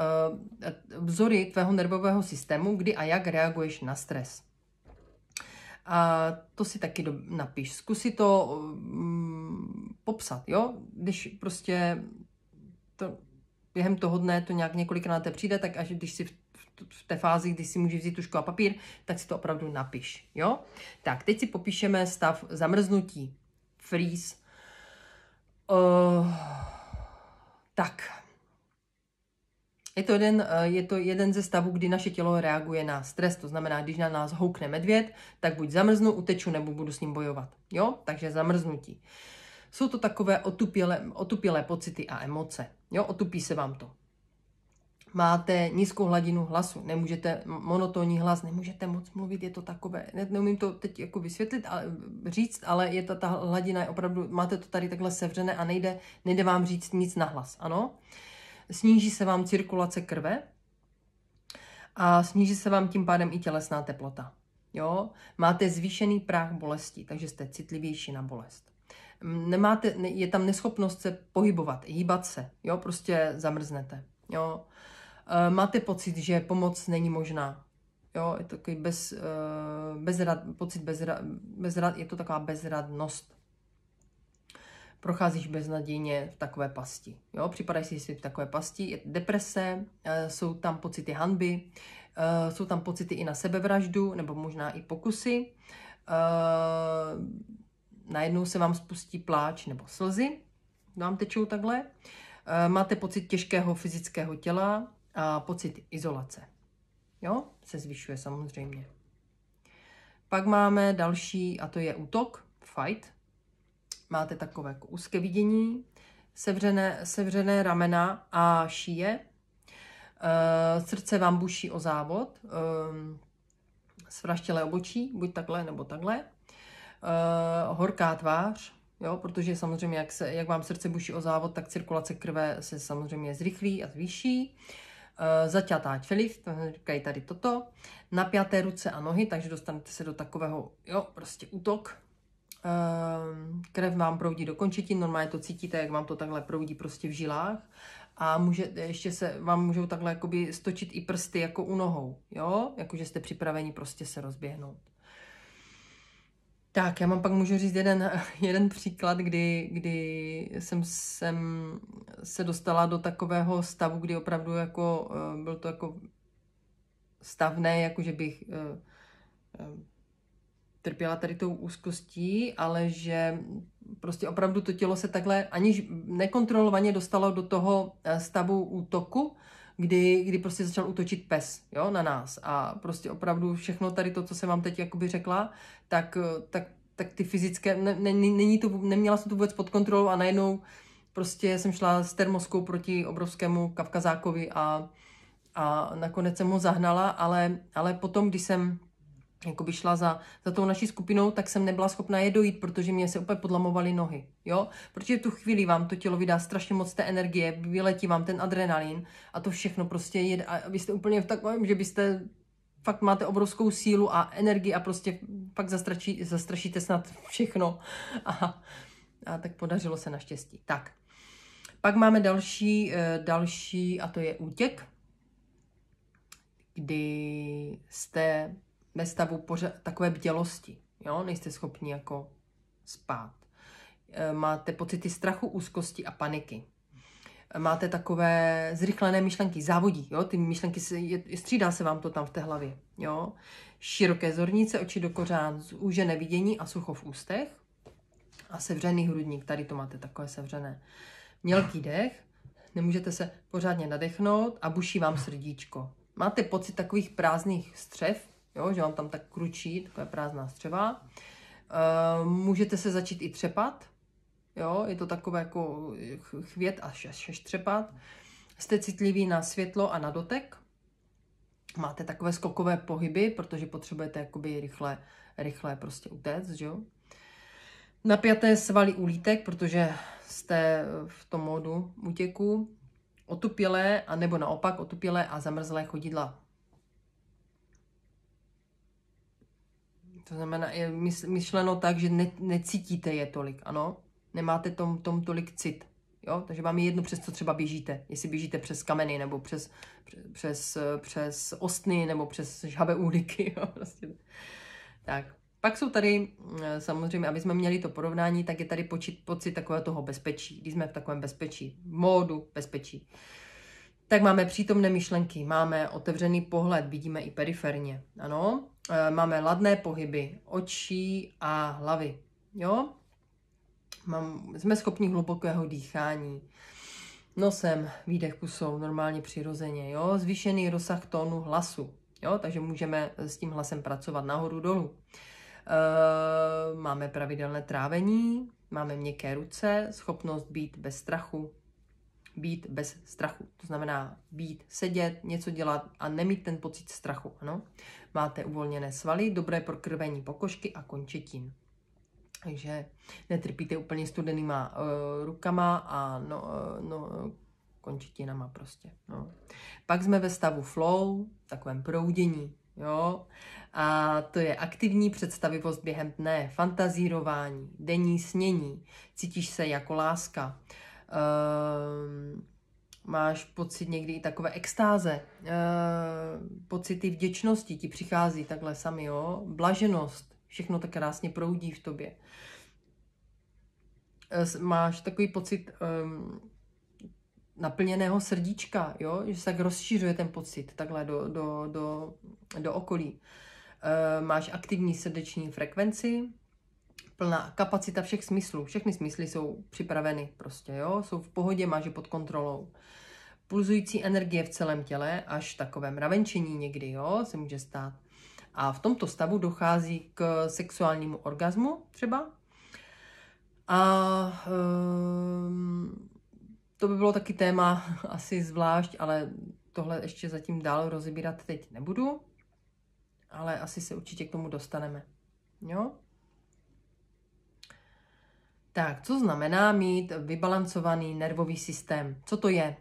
vzory tvého nervového systému, kdy a jak reaguješ na stres. A to si taky napiš. Zkus si to popsat, jo, když prostě to během toho dne to nějak několikrát přijde, tak až když si v té fázi, kdy si můžeš vzít tužku a papír, tak si to opravdu napiš, jo. Tak, teď si popíšeme stav zamrznutí, freeze. Tak. Je to jeden ze stavů, kdy naše tělo reaguje na stres, to znamená, když na nás houkne medvěd, tak buď zamrznu, uteču, nebo budu s ním bojovat, jo, takže zamrznutí. Jsou to takové otupělé pocity a emoce. Jo, otupí se vám to. Máte nízkou hladinu hlasu, nemůžete, monotónní hlas, nemůžete moc mluvit, je to takové, neumím to teď jako vysvětlit, říct, ale je ta hladina je opravdu, máte to tady takhle sevřené a nejde vám říct nic na hlas, ano. Sníží se vám cirkulace krve a sníží se vám tím pádem i tělesná teplota. Jo? Máte zvýšený práh bolesti, takže jste citlivější na bolest. Je tam neschopnost se pohybovat, hýbat se, jo, prostě zamrznete, jo. Máte pocit, že pomoc není možná, jo, je to takový je to taková bezradnost. Procházíš beznadějně v takové pasti, jo, připadají si v takové pasti, je deprese, jsou tam pocity hanby, jsou tam pocity i na sebevraždu, nebo možná i pokusy, najednou se vám spustí pláč nebo slzy, vám tečou takhle. Máte pocit těžkého fyzického těla a pocit izolace. Jo, se zvyšuje samozřejmě. Pak máme další, a to je útok, fight. Máte takové jako úzké vidění, sevřené ramena a šíje. Srdce vám buší o závod. Svraštělé obočí, buď takhle nebo takhle. Horká tvář, jo, protože samozřejmě, jak vám srdce buší o závod, tak cirkulace krve se samozřejmě zrychlí a zvýší. Zaťatá čelist, to říkají tady toto. Napjaté ruce a nohy, takže dostanete se do takového, jo, prostě útok. Krev vám proudí do končetin, normálně to cítíte, jak vám to takhle proudí prostě v žilách. A vám můžou takhle jakoby stočit i prsty jako u nohou, jo, jakože jste připraveni prostě se rozběhnout. Tak, já vám pak můžu říct jeden příklad, kdy jsem se dostala do takového stavu, kdy opravdu jako, byl to jako stavné, jakože bych trpěla tady tou úzkostí, ale že prostě opravdu to tělo se takhle aniž nekontrolovaně dostalo do toho stavu útoku, kdy prostě začal útočit pes, jo, na nás. A prostě opravdu všechno tady to, co jsem vám teď jakoby řekla, tak ty fyzické, neměla jsem to vůbec pod kontrolou a najednou prostě jsem šla s termoskou proti obrovskému Kavkazákovi a nakonec jsem ho zahnala, ale potom, když jsem jakoby šla za tou naší skupinou, tak jsem nebyla schopna je dojít, protože mě se úplně podlamovaly nohy, jo? Protože v tu chvíli vám to tělo vydá strašně moc té energie, vyletí vám ten adrenalin a to všechno prostě je, a vy jste úplně v takovém, že byste fakt máte obrovskou sílu a energii a prostě fakt zastrašíte snad všechno. A tak podařilo se naštěstí. Tak. Pak máme další a to je útěk, kdy jste ve stavu takové bdělosti, jo? Nejste schopni jako spát. Máte pocity strachu, úzkosti a paniky. Máte takové zrychlené myšlenky, závodí, jo? Ty myšlenky, střídá se vám to tam v té hlavě, jo? Široké zornice, oči do kořán, zúžené vidění a sucho v ústech a sevřený hrudník, tady to máte takové sevřené. Mělký dech, nemůžete se pořádně nadechnout a buší vám srdíčko. Máte pocit takových prázdných střev, jo, že vám tam tak kručí, takové prázdná střeva. Můžete se začít i třepat, jo, je to takové jako chvět až třepat. Jste citliví na světlo a na dotek. Máte takové skokové pohyby, protože potřebujete jakoby rychle prostě utéct, že jo. Napjaté svaly ulítek, protože jste v tom módu útěku. Otupělé, anebo naopak otupělé a zamrzlé chodidla. To znamená, je myšleno tak, že necítíte je tolik, ano. Nemáte tom tolik cit, jo. Takže vám je jedno, přes co třeba běžíte. Jestli běžíte přes kameny, nebo přes ostny, nebo přes žhavé úliky, jo. Prostě. Tak. Pak jsou tady, samozřejmě, aby jsme měli to porovnání, tak je tady pocit takového toho bezpečí, když jsme v takovém bezpečí, v módu bezpečí. Tak máme přítomné myšlenky, máme otevřený pohled, vidíme i periferně, ano. Máme ladné pohyby očí a hlavy, jo. Jsme schopni hlubokého dýchání, nosem, výdech pusou, normálně přirozeně, jo. Zvýšený rozsah tónu hlasu, jo, takže můžeme s tím hlasem pracovat nahoru dolů. Máme pravidelné trávení, máme měkké ruce, schopnost být bez strachu. Být bez strachu, to znamená sedět, něco dělat a nemít ten pocit strachu, ano. Máte uvolněné svaly, dobré pro krvení pokožky a končetin. Takže netrpíte úplně studenýma rukama a končetinama prostě. No. Pak jsme ve stavu flow, takovém proudění, jo. A to je aktivní představivost během dne, fantazírování, denní snění, cítíš se jako láska, máš pocit někdy i takové extáze, pocity vděčnosti ti přichází takhle sami, jo, blaženost, všechno tak krásně proudí v tobě. Máš takový pocit naplněného srdíčka, jo, že se tak rozšiřuje ten pocit takhle do okolí. Máš aktivní srdeční frekvenci, plná kapacita všech smyslů. Všechny smysly jsou připraveny prostě, jo, jsou v pohodě, máš je pod kontrolou. Pulzující energie v celém těle, až takové mravenčení někdy, jo, se může stát. A v tomto stavu dochází k sexuálnímu orgazmu třeba. A to by bylo taky téma asi zvlášť, ale tohle ještě zatím dál rozebírat teď nebudu. Ale asi se určitě k tomu dostaneme. Jo? Tak, co znamená mít vybalancovaný nervový systém? Co to je,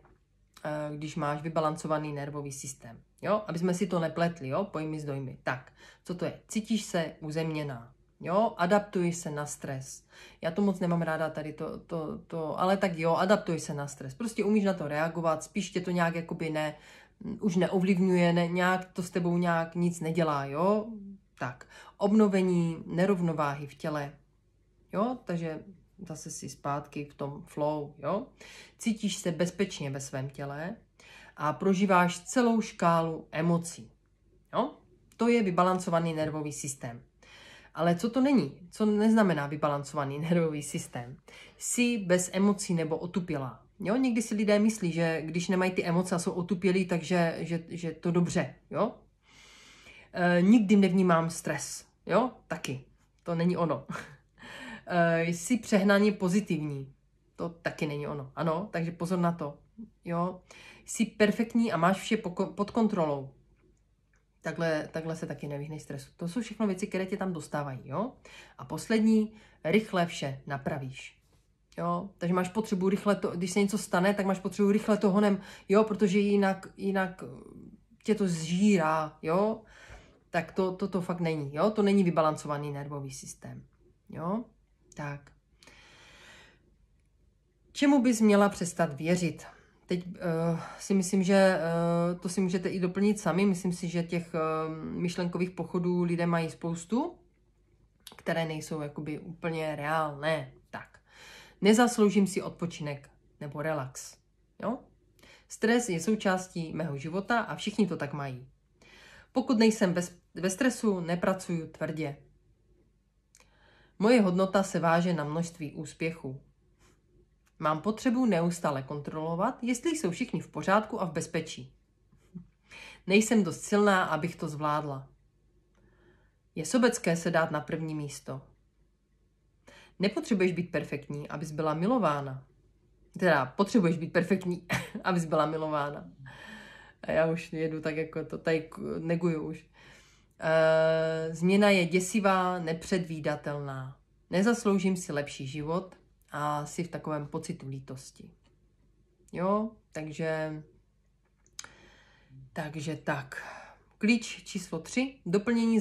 když máš vybalancovaný nervový systém? Jo? Aby jsme si to nepletli, jo? Pojmy s dojmy. Tak, co to je? Cítíš se uzemněná. Jo? Adaptuješ se na stres. Já to moc nemám ráda tady ale tak jo, adaptuj se na stres. Prostě umíš na to reagovat, spíš tě to nějak jakoby už neovlivňuje, nějak to s tebou nějak nic nedělá, jo? Tak, obnovení nerovnováhy v těle, jo? Takže zase si zpátky v tom flow, jo? Cítíš se bezpečně ve svém těle a prožíváš celou škálu emocí, jo? To je vybalancovaný nervový systém. Ale co to není? Co neznamená vybalancovaný nervový systém? Jsi bez emocí nebo otupělá. Jo? Někdy si lidé myslí, že když nemají ty emoce a jsou otupělí, takže že to dobře. Jo? Nikdy nevnímám stres. Jo? Taky. To není ono. Jsi přehnaně pozitivní. To taky není ono. Ano, takže pozor na to. Jo? Jsi perfektní a máš vše pod kontrolou. Takhle se taky nevyhneš stresu. To jsou všechno věci, které tě tam dostávají, jo? A poslední, rychle vše napravíš. Jo? Takže máš potřebu rychle to, když se něco stane, tak máš potřebu rychle to honem, jo? Protože jinak tě to zžírá, jo? Tak to fakt není, jo? To není vybalancovaný nervový systém, jo? Tak. Čemu bys měla přestat věřit? Teď si myslím, že to si můžete i doplnit sami. Myslím si, že těch myšlenkových pochodů lidé mají spoustu, které nejsou jakoby úplně reálné. Tak, nezasloužím si odpočinek nebo relax. Jo? Stres je součástí mého života a všichni to tak mají. Pokud nejsem ve stresu, nepracuju tvrdě. Moje hodnota se váže na množství úspěchů. Mám potřebu neustále kontrolovat, jestli jsou všichni v pořádku a v bezpečí. Nejsem dost silná, abych to zvládla. Je sobecké se dát na první místo. Nepotřebuješ být perfektní, abys byla milována. Teda potřebuješ být perfektní, abys byla milována. A já už jedu tak jako to tady neguju už. Změna je děsivá, nepředvídatelná. Nezasloužím si lepší život a jsi v takovém pocitu lítosti. Jo, takže tak. Klíč číslo 3. Doplnění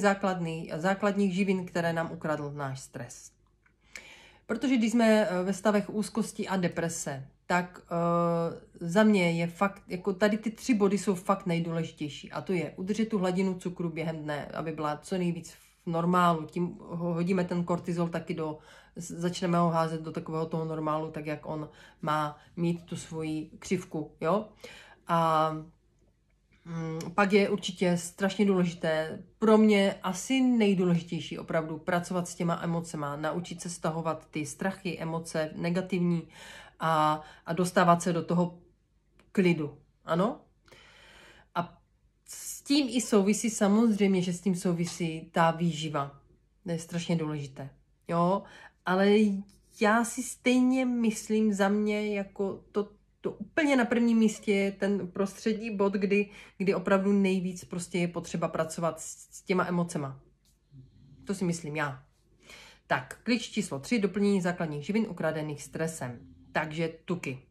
základních živin, které nám ukradl náš stres. Protože když jsme ve stavech úzkosti a deprese, tak za mě je fakt, jako tady ty 3 body jsou fakt nejdůležitější. A to je udržet tu hladinu cukru během dne, aby byla co nejvíc v normálu. Tím hodíme ten kortizol taky začneme ho házet do takového toho normálu, tak jak on má mít tu svoji křivku, jo. A pak je určitě strašně důležité, pro mě asi nejdůležitější opravdu, pracovat s těma emocema, naučit se stahovat ty strachy, emoce negativní a dostávat se do toho klidu, ano? A s tím i souvisí, samozřejmě, že s tím souvisí ta výživa, to je strašně důležité, jo? Ale já si stejně myslím za mě, jako to úplně na prvním místě je ten prostřední bod, kdy opravdu nejvíc prostě je potřeba pracovat s těma emocema. To si myslím já. Tak, klíč číslo 3, doplnění základních živin ukradených stresem. Takže tuky.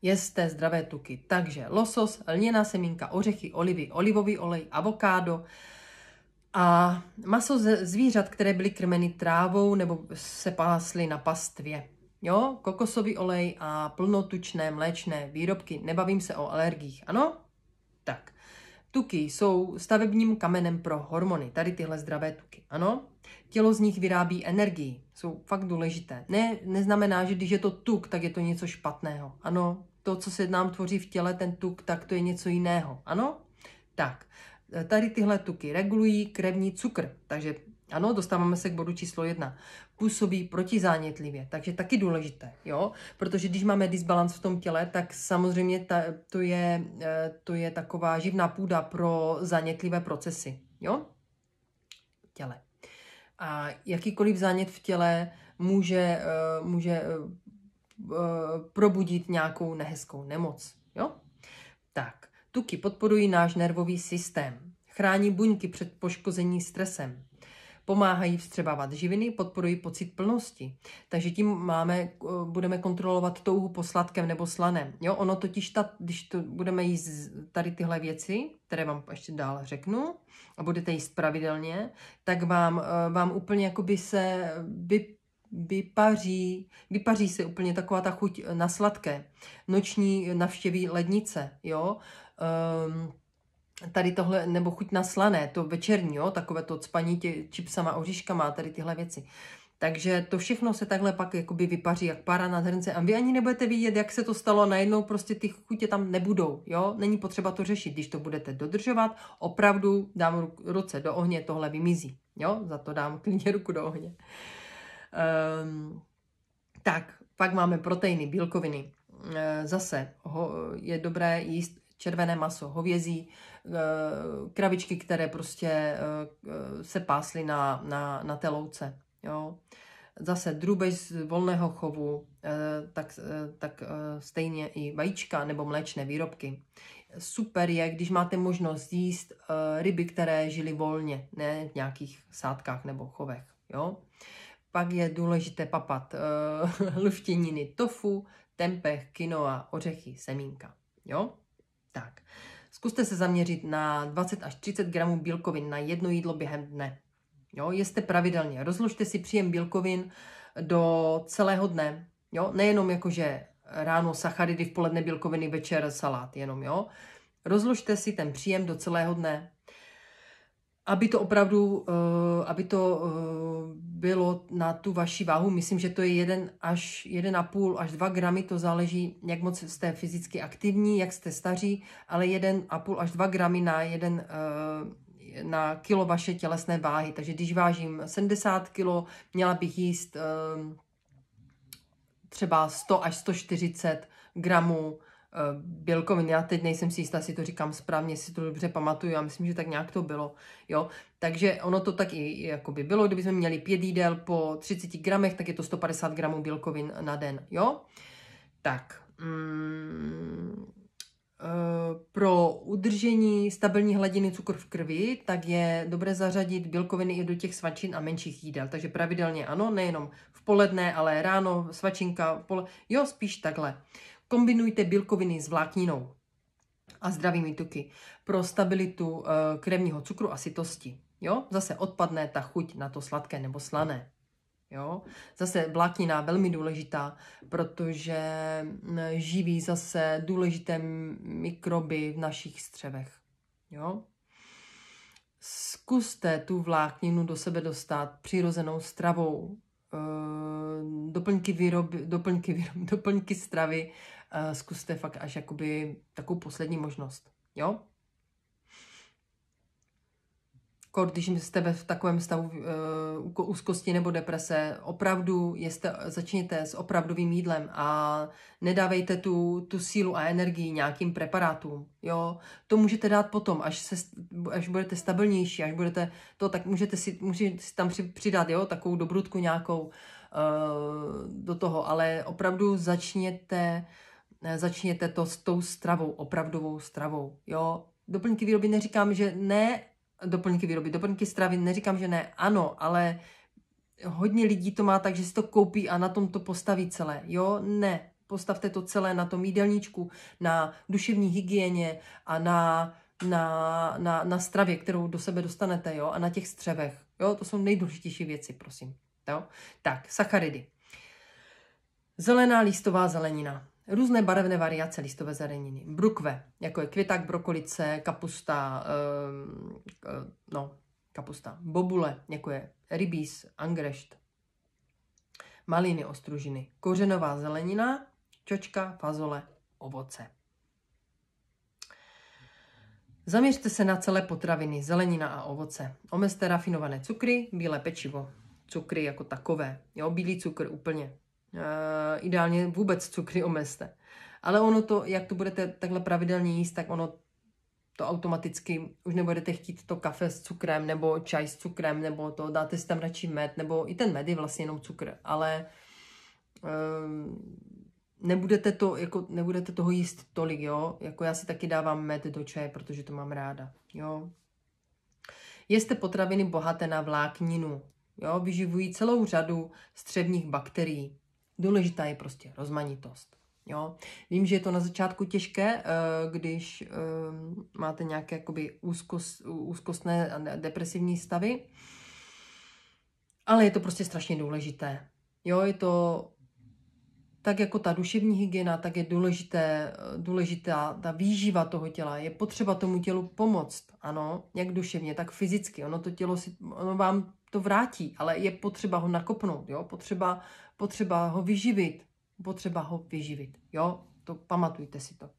Jeste zdravé tuky. Takže losos, lněná semínka, ořechy, olivy, olivový olej, avokádo a maso ze zvířat, které byly krmeny trávou nebo se pásly na pastvě. Jo, kokosový olej a plnotučné mléčné výrobky. Nebavím se o alergiích, ano? Tak. Tuky jsou stavebním kamenem pro hormony. Tady tyhle zdravé tuky, ano? Tělo z nich vyrábí energii. Jsou fakt důležité. Neznamená, že když je to tuk, tak je to něco špatného. Ano? To, co se nám tvoří v těle, ten tuk, tak to je něco jiného. Ano? Tak. Tady tyhle tuky regulují krevní cukr. Takže ano, dostáváme se k bodu číslo 1. Působí protizánětlivě, takže taky důležité, jo? Protože když máme disbalans v tom těle, tak samozřejmě to je taková živná půda pro zánětlivé procesy, jo? V těle. A jakýkoliv zánět v těle může probudit nějakou nehezkou nemoc, jo? Tak, tuky podporují náš nervový systém, chrání buňky před poškozením stresem, pomáhají vstřebávat živiny, podporují pocit plnosti. Takže tím budeme kontrolovat touhu po sladkém nebo slaném. Jo, ono totiž, když to budeme jíst tady tyhle věci, které vám ještě dál řeknu, a budete jíst pravidelně, tak vám úplně jakoby se vypaří se úplně taková ta chuť na sladké. Noční navštěví lednice, jo, tady tohle, nebo chuť na slané, to večerní, jo, takové to cpaní čipsama, oříškama, tady tyhle věci. Takže to všechno se takhle pak jakoby vypaří, jak pára na hrnce a vy ani nebudete vidět, jak se to stalo, najednou prostě ty chutě tam nebudou, jo, není potřeba to řešit, když to budete dodržovat, opravdu dám ruce do ohně, tohle vymizí, jo, za to dám klidně ruku do ohně. Tak, pak máme proteiny, bílkoviny, zase je dobré jíst červené maso, hovězí, kravičky, které prostě se pásly na té louce. Jo. Zase drůbež z volného chovu, tak stejně i vajíčka nebo mléčné výrobky. super je, když máte možnost jíst ryby, které žily volně, ne v nějakých sádkách nebo chovech. Jo? Pak je důležité papat luštěniny tofu, tempeh, quinoa, ořechy, semínka. Jo? Tak. Zkuste se zaměřit na 20 až 30 gramů bílkovin na jedno jídlo během dne. Jo? Jeste pravidelně. Rozložte si příjem bílkovin do celého dne. Jo? Nejenom jakože ráno sacharidy, v poledne bílkoviny, večer salát jenom. Jo? Rozložte si ten příjem do celého dne, aby to opravdu, bylo na tu vaši váhu. Myslím, že to je 1,5 až 2 gramy, to záleží, jak moc jste fyzicky aktivní, jak jste staří, ale 1,5 až 2 gramy na kilo vaše tělesné váhy. Takže když vážím 70 kg, měla bych jíst třeba 100 až 140 gramů bílkovin. Já teď nejsem si jistá, si to říkám správně, si to dobře pamatuju, já myslím, že tak nějak to bylo. Jo? Takže ono to tak i jakoby bylo, kdybychom měli 5 jídel po 30 gramech, tak je to 150 gramů bílkovin na den. Jo? Tak. Pro udržení stabilní hladiny cukru v krvi, tak je dobré zařadit bílkoviny i do těch svačin a menších jídel. Takže pravidelně ano, nejenom v poledne, ale ráno, svačinka, jo, spíš takhle. Kombinujte bílkoviny s vlákninou a zdravými tuky pro stabilitu krevního cukru a sytosti. Jo? Zase odpadne ta chuť na to sladké nebo slané. Jo? Zase vláknina velmi důležitá, protože živí zase důležité mikroby v našich střevech. Jo? Zkuste tu vlákninu do sebe dostat přirozenou stravou. Doplňky stravy zkuste fakt až jakoby takovou poslední možnost. Jo? Když jste v takovém stavu úzkosti nebo deprese, opravdu začněte s opravdovým jídlem a nedávejte tu sílu a energii nějakým preparátům. Jo? To můžete dát potom, až budete stabilnější, až budete to, tak můžete si tam přidat, jo? Takovou dobrutku nějakou do toho, ale opravdu začněte to s tou stravou, opravdovou stravou. Jo? Doplňky výroby neříkám, že ne, doplňky stravy neříkám, že ne, ano, ale hodně lidí to má tak, že si to koupí a na tom to postaví celé. Jo, ne, postavte to celé na tom jídelníčku, na duševní hygieně a na stravě, kterou do sebe dostanete, jo, a na těch střevech. Jo, to jsou nejdůležitější věci, prosím. Jo? Tak, sacharidy. Zelená listová zelenina. Různé barevné variace listové zeleniny. Brukve, jako je květák, brokolice, kapusta, kapusta. Bobule, jako je rybíz, angrešt. Maliny, ostružiny. Kořenová zelenina, čočka, fazole, ovoce. Zaměřte se na celé potraviny, zelenina a ovoce. Omezte rafinované cukry, bílé pečivo. Cukry jako takové. Jo, bílý cukr úplně. Ideálně vůbec cukry omezte. Ale ono to, jak to budete takhle pravidelně jíst, tak ono to automaticky, už nebudete chtít to kafe s cukrem, nebo čaj s cukrem, nebo to dáte si tam radši med, nebo i ten med je vlastně jenom cukr, ale nebudete toho jíst tolik, jo. Jako já si taky dávám med do čaje, protože to mám ráda, jo. Jeste potraviny bohaté na vlákninu, jo, vyživují celou řadu střevních bakterií. Důležitá je prostě rozmanitost. Jo. Vím, že je to na začátku těžké, když máte nějaké jakoby úzkostné a depresivní stavy, ale je to prostě strašně důležité. Jo, je to tak jako ta duševní hygiena, tak je důležitá ta výživa toho těla. Je potřeba tomu tělu pomoct, ano, jak duševně, tak fyzicky. Ono vám to vrátí, ale je potřeba ho nakopnout, jo, potřeba ho vyživit, jo, to pamatujte si to.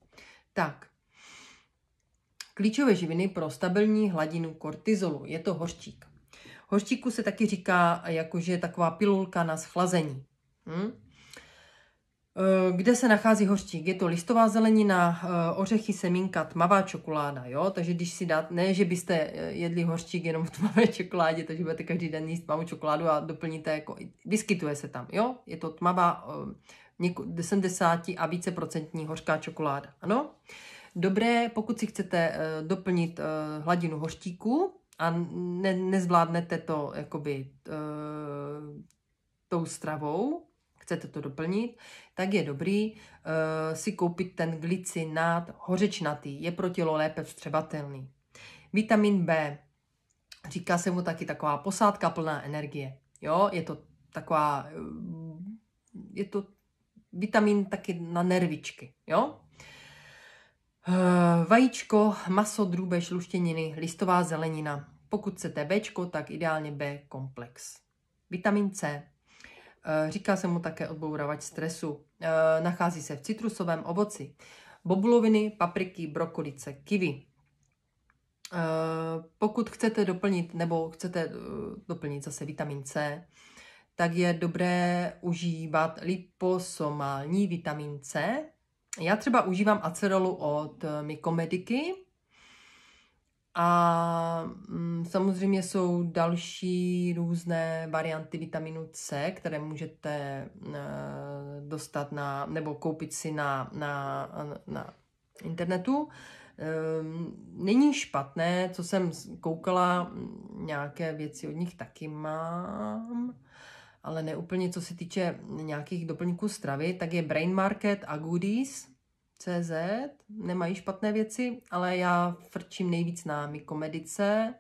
Tak, klíčové živiny pro stabilní hladinu kortizolu, je to hořčík. Hořčíku se taky říká, jakože taková pilulka na schlazení. Kde se nachází hořčík? Je to listová zelenina, ořechy, semínka, tmavá čokoláda, jo? Takže když si dáte, ne, že byste jedli hořčík jenom v tmavé čokoládě, takže budete každý den jíst tmavou čokoládu a doplníte, jako, vyskytuje se tam, jo? Je to tmavá 70 a více procentní hořká čokoláda, ano? Dobré, pokud si chcete doplnit hladinu hořtíku a nezvládnete to jakoby tou stravou, chcete to doplnit, tak je dobrý si koupit ten glycinát hořečnatý. Je pro tělo lépe vstřebatelný. Vitamin B. Říká se mu taky taková posádka plná energie. Jo, je to taková, je to vitamin taky na nervičky. Jo? Vajíčko, maso, drůbež, luštěniny, listová zelenina. Pokud chcete Bčko, tak ideálně B komplex. Vitamin C. Říká se mu také odbouravač stresu. Nachází se v citrusovém ovoci. Bobuloviny, papriky, brokolice, kiwi. Pokud chcete doplnit zase vitamin C, tak je dobré užívat liposomální vitamin C. Já třeba užívám acerolu od Mykomediky a samozřejmě jsou další různé varianty vitaminu C, které můžete dostat nebo koupit si na internetu. Není špatné, co jsem koukala, nějaké věci od nich taky mám, ale ne úplně, co se týče nějakých doplňků stravy, tak je Brain Market a Goodies CZ, nemají špatné věci, ale já frčím nejvíc na Mykomedice,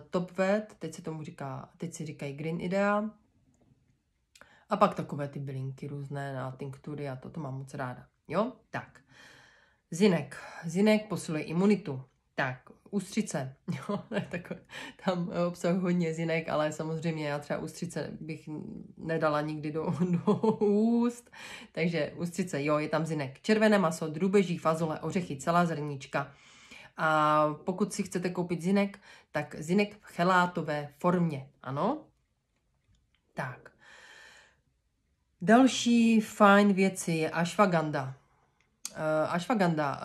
TopVet, teď si říkají Green Idea, a pak takové ty bylinky různé na tinktury a to mám moc ráda. Jo, tak. Zinek posiluje imunitu. Tak, ústřice. Jo, tam obsahuje hodně zinek, ale samozřejmě já třeba ústřice bych nedala nikdy do úst. Takže ústřice, jo, je tam zinek. Červené maso, drůbeží, fazole, ořechy, celá zrníčka. A pokud si chcete koupit zinek, tak zinek v chelátové formě. Ano? Tak. Další fajn věci je ashwagandha. Ashwagandha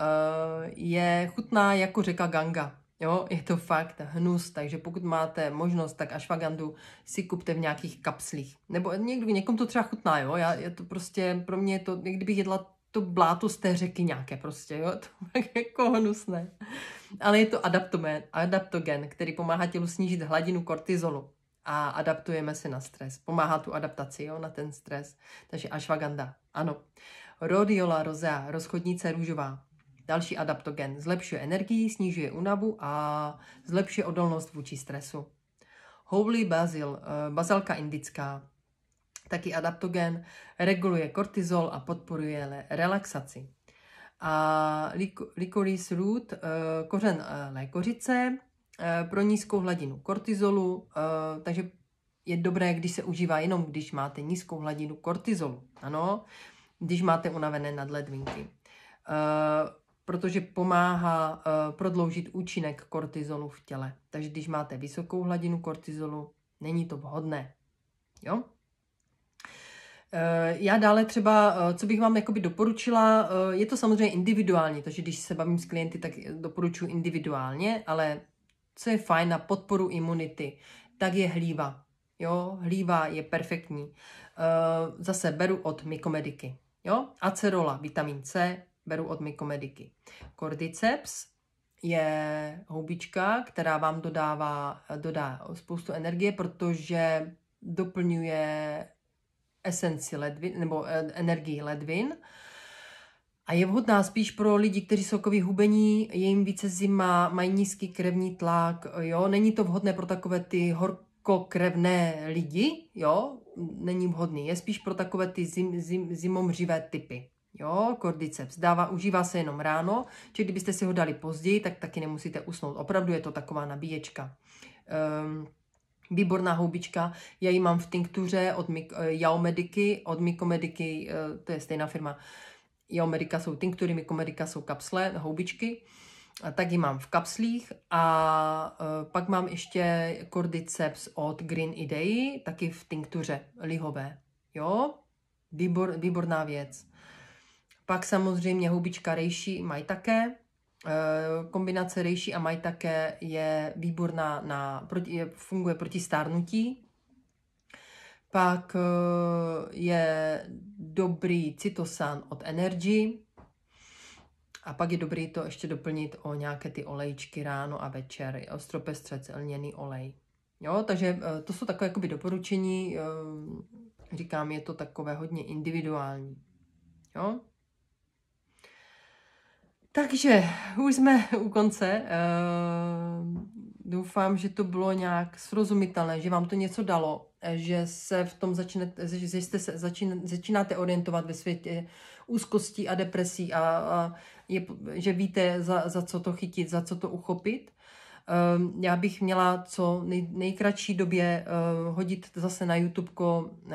je chutná jako řeka Ganga. Jo, je to fakt hnus, takže pokud máte možnost, tak ashwagandhu si kupte v nějakých kapslích. Nebo někomu to třeba chutná, jo. Je to prostě, pro mě je to, kdybych jedla to bláto z té řeky nějaké prostě, jo. To je jako hnusné. Ale je to adaptogen, který pomáhá tělu snížit hladinu kortizolu. A adaptujeme se na stres. Pomáhá tu adaptaci, jo, na ten stres. Takže ashwagandha, ano. Rhodiola rosea, rozchodnice růžová. Další adaptogen. Zlepšuje energii, snižuje únavu a zlepšuje odolnost vůči stresu. Holy basil, bazalka indická. Taky adaptogen. Reguluje kortizol a podporuje relaxaci. A licorice root, kořen lékořice, pro nízkou hladinu kortizolu, takže je dobré, když se užívá jenom, když máte nízkou hladinu kortizolu. Ano, když máte unavené nadledvinky. Protože pomáhá prodloužit účinek kortizolu v těle. Takže když máte vysokou hladinu kortizolu, není to vhodné. Jo? Já dále třeba, co bych vám jakoby doporučila, je to samozřejmě individuálně, takže když se bavím s klienty, tak doporučuji individuálně, ale co je fajn na podporu imunity, tak je hlíva. Jo, hlíva je perfektní. Zase beru od Mykomediky. Jo, acerola, vitamin C, beru od Mykomediky. Cordyceps je houbička, která vám dodá spoustu energie, protože doplňuje esenci ledvin, nebo energii ledvin. A je vhodná spíš pro lidi, kteří jsou takový hubení, je jim více zima, mají nízký krevní tlak, jo. Není to vhodné pro takové ty horkokrevné lidi, jo. Není vhodný, je spíš pro takové ty zimomřivé typy. Jo, Cordyceps užívá se jenom ráno, či kdybyste si ho dali později, tak taky nemusíte usnout. Opravdu je to taková nabíječka. Výborná houbička, já ji mám v tinktuře od Yaomediky, od Mykomediky, to je stejná firma. Yaomedika jsou tinktury, Mykomedika jsou kapsle, houbičky, tak ji mám v kapslích a pak mám ještě Cordyceps od Green Idea, taky v tinktuře lihové. Jo, výborná věc. Pak samozřejmě houbička reishi mají také, kombinace reishi a mají také je výborná, funguje proti stárnutí. Pak je dobrý cytosan od Energy A pak je dobrý to ještě doplnit o nějaké ty olejčky ráno a večer, ostropestřec, lněný olej. Jo, takže to jsou takové jakoby doporučení, říkám, je to takové hodně individuální. Jo? Takže už jsme u konce. Doufám, že to bylo nějak srozumitelné, že vám to něco dalo, že se v tom začínáte orientovat ve světě úzkostí a depresí a že víte, za co to chytit, za co to uchopit. Já bych měla co nejkratší době hodit zase na YouTube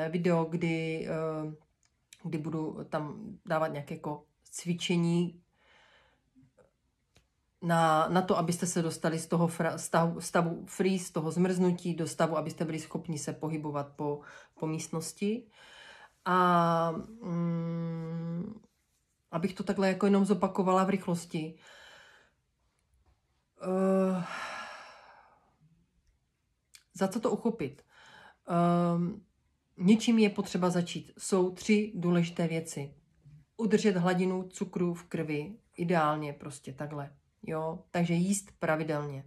video, kdy budu tam dávat nějaké jako cvičení na to, abyste se dostali z toho stavu freeze, z toho zmrznutí do stavu, abyste byli schopni se pohybovat po místnosti. A abych to takhle jako jenom zopakovala v rychlosti. Za co to uchopit? Něčím je potřeba začít. Jsou 3 důležité věci. Udržet hladinu cukru v krvi. Ideálně prostě takhle. Jo? Takže jíst pravidelně.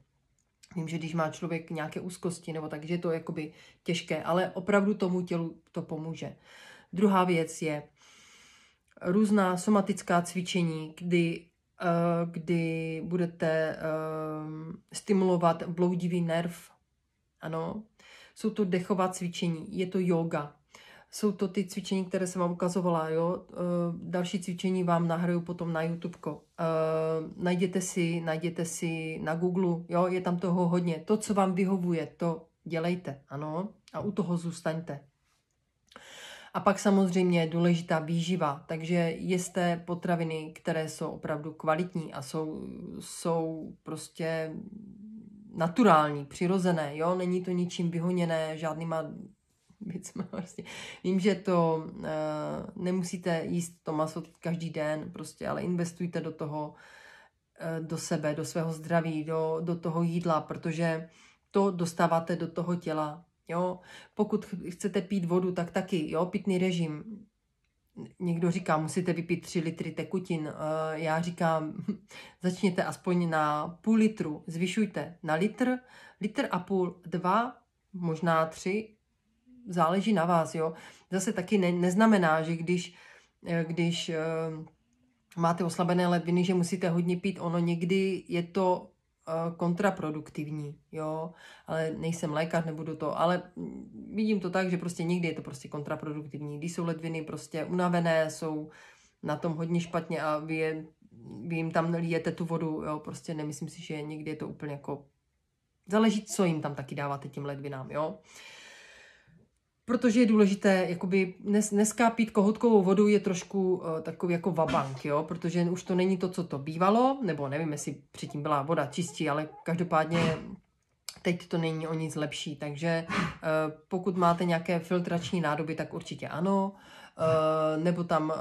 Vím, že když má člověk nějaké úzkosti, nebo tak, že je to jakoby těžké, ale opravdu tomu tělu to pomůže. Druhá věc je různá somatická cvičení, kdy budete stimulovat bloudivý nerv. Ano, jsou to dechová cvičení, je to yoga. Jsou to ty cvičení, které jsem vám ukazovala, jo. Další cvičení vám nahraju potom na YouTube. Najděte si na Google, jo, je tam toho hodně. To, co vám vyhovuje, to dělejte, ano, a u toho zůstaňte. A pak samozřejmě je důležitá výživa, takže jeste potraviny, které jsou opravdu kvalitní a jsou prostě naturální, přirozené, jo, není to ničím vyhoněné, žádnýma věcma prostě. Vím, že to nemusíte jíst to maso každý den, prostě, ale investujte do toho, do sebe, do svého zdraví, do toho jídla, protože to dostáváte do toho těla. Jo? Pokud chcete pít vodu, tak taky, jo, pitný režim. Někdo říká, musíte vypít 3 litry tekutin. Já říkám, začněte aspoň na půl litru, zvyšujte na litr a půl, 2, možná 3, záleží na vás, jo. Zase taky neznamená, že když máte oslabené ledviny, že musíte hodně pít, ono někdy je to kontraproduktivní, jo, ale nejsem lékař, nebudu to, ale vidím to tak, že prostě někdy je to prostě kontraproduktivní, když jsou ledviny prostě unavené, jsou na tom hodně špatně a vy jim tam lijete tu vodu, jo, prostě nemyslím si, že někdy je to úplně jako, záleží, co jim tam taky dáváte tím ledvinám, jo. Protože je důležité, jakoby dneska pít kohoutkovou vodu je trošku takový jako vabank, jo, protože už to není to, co to bývalo, nebo nevím, jestli předtím byla voda čistí, ale každopádně teď to není o nic lepší, takže pokud máte nějaké filtrační nádoby, tak určitě ano, nebo tam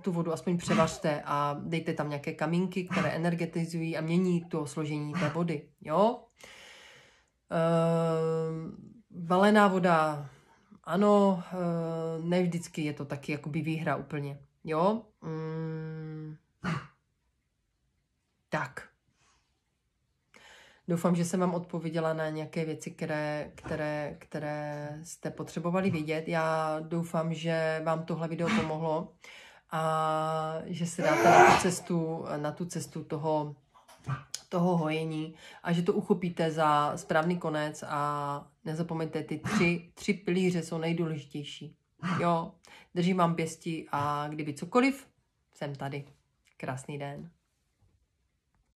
tu vodu aspoň převařte a dejte tam nějaké kamínky, které energetizují a mění to složení té vody, jo. Balená voda, ano, ne vždycky je to taky jakoby výhra úplně, jo. Tak. Doufám, že jsem vám odpověděla na nějaké věci, které jste potřebovali vědět. Já doufám, že vám tohle video pomohlo a že se dáte na tu cestu toho hojení a že to uchopíte za správný konec a nezapomeňte, ty 3 pilíře jsou nejdůležitější. Jo, držím vám pěsti a kdyby cokoliv, jsem tady. Krásný den.